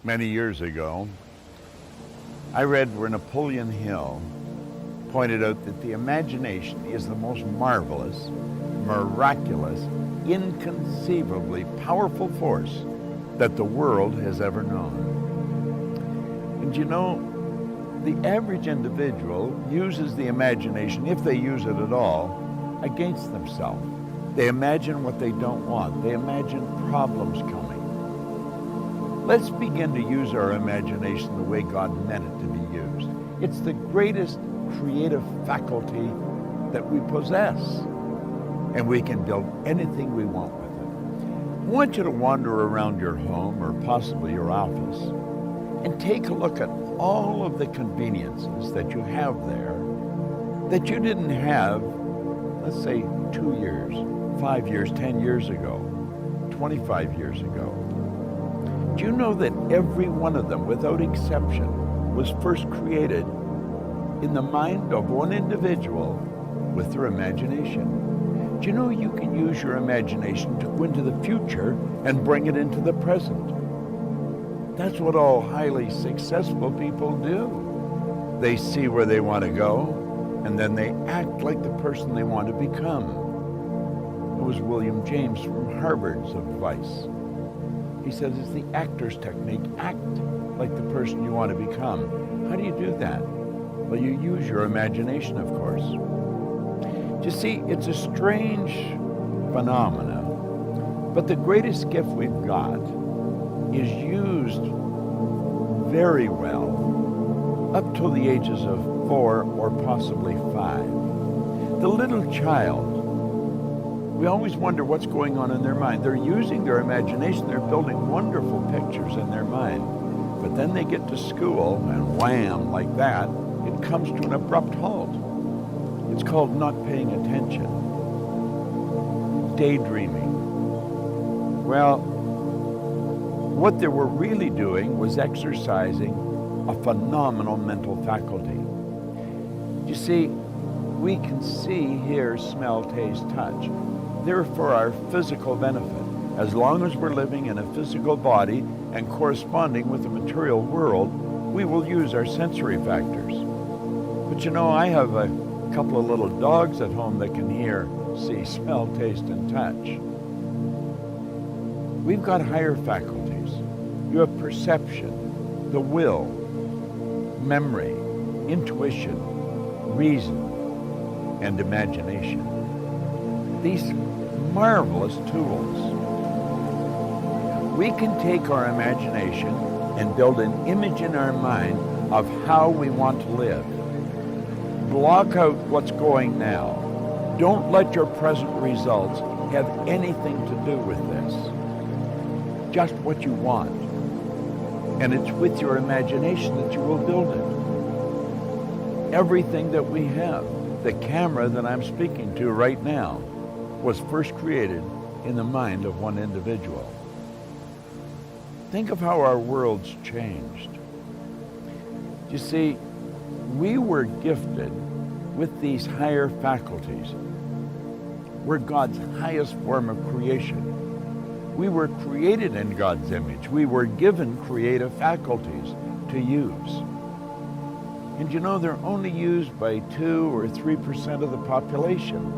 Many years ago, I read where Napoleon Hill pointed out that the imagination is the most marvelous, miraculous, inconceivably powerful force that the world has ever known. And you know, the average individual uses the imagination, if they use it at all, against themselves. They imagine what they don't want. They imagine problems coming. Let's begin to use our imagination the way God meant it to be used. It's the greatest creative faculty that we possess, and we can build anything we want with it. I want you to wander around your home or possibly your office and take a look at all of the conveniences that you have there that you didn't have, let's say, 2 years, 5 years, 10 years ago, 25 years ago. Do you know that every one of them, without exception, was first created in the mind of one individual with their imagination? Do you know you can use your imagination to go into the future and bring it into the present? That's what all highly successful people do. They see where they want to go, and then they act like the person they want to become. It was William James from Harvard's advice. He says it's the actor's technique. Act like the person you want to become. How do you do that? Well, you use your imagination, of course. You see, it's a strange phenomena, but the greatest gift we've got is used very well up till the ages of 4 or possibly 5. The little child, we always wonder what's going on in their mind. They're using their imagination. They're building wonderful pictures in their mind. But then they get to school, and wham, like that, it comes to an abrupt halt. It's called not paying attention. Daydreaming. Well, what they were really doing was exercising a phenomenal mental faculty. You see, we can see, hear, smell, taste, touch. They're for our physical benefit. As long as we're living in a physical body and corresponding with the material world, we will use our sensory factors. But you know, I have a couple of little dogs at home that can hear, see, smell, taste, and touch. We've got higher faculties. You have perception, the will, memory, intuition, reason, and imagination. These marvelous tools. We can take our imagination and build an image in our mind of how we want to live. Block out what's going now. Don't let your present results have anything to do with this. Just what you want. And it's with your imagination that you will build it. Everything that we have, the camera that I'm speaking to right now, was first created in the mind of one individual. Think of how our world's changed. You see, we were gifted with these higher faculties. We're God's highest form of creation. We were created in God's image. We were given creative faculties to use. And you know, they're only used by 2 or 3% of the population.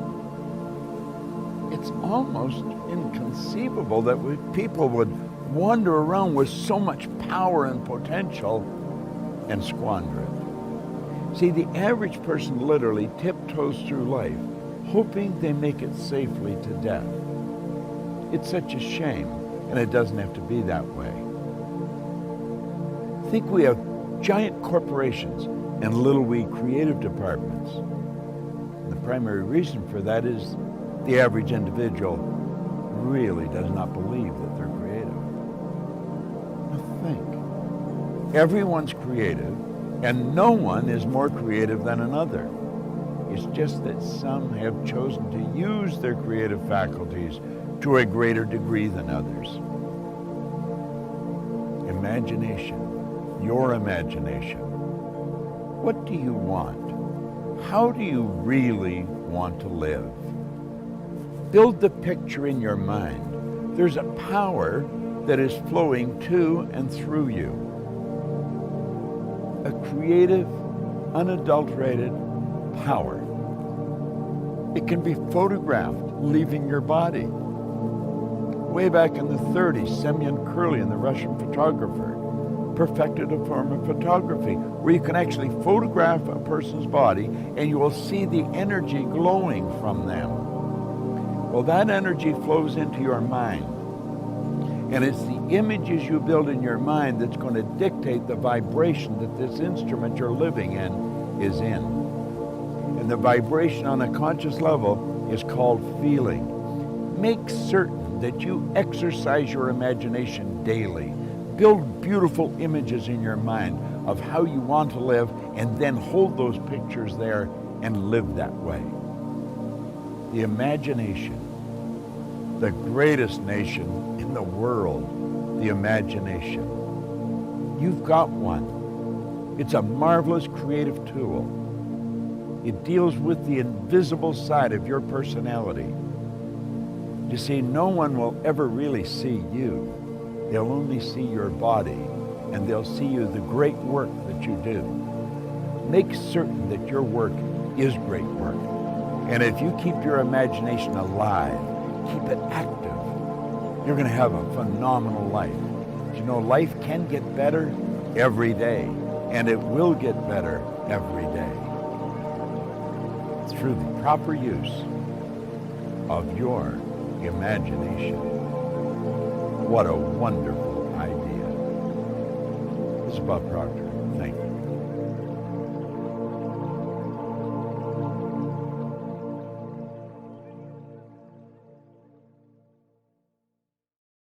It's almost inconceivable that people would wander around with so much power and potential and squander it. See, the average person literally tiptoes through life, hoping they make it safely to death. It's such a shame, and it doesn't have to be that way. Think we have giant corporations and little wee creative departments. And the primary reason for that is the average individual really does not believe that they're creative. Now think. Everyone's creative, and no one is more creative than another. It's just that some have chosen to use their creative faculties to a greater degree than others. Imagination, your imagination. What do you want? How do you really want to live? Build the picture in your mind. There's a power that is flowing to and through you. A creative, unadulterated power. It can be photographed leaving your body. Way back in the 30s, Semyon Kurlian, the Russian photographer, perfected a form of photography where you can actually photograph a person's body and you will see the energy glowing from them. Well, that energy flows into your mind. And it's the images you build in your mind that's going to dictate the vibration that this instrument you're living in is in. And the vibration on a conscious level is called feeling. Make certain that you exercise your imagination daily. Build beautiful images in your mind of how you want to live and then hold those pictures there and live that way. The imagination, the greatest nation in the world, the imagination. You've got one. It's a marvelous creative tool. It deals with the invisible side of your personality. You see, no one will ever really see you. They'll only see your body, and they'll see you the great work that you do. Make certain that your work is great work. And if you keep your imagination alive, keep it active, you're going to have a phenomenal life. You know, life can get better every day, and it will get better every day through the proper use of your imagination. What a wonderful idea. This is Bob Proctor.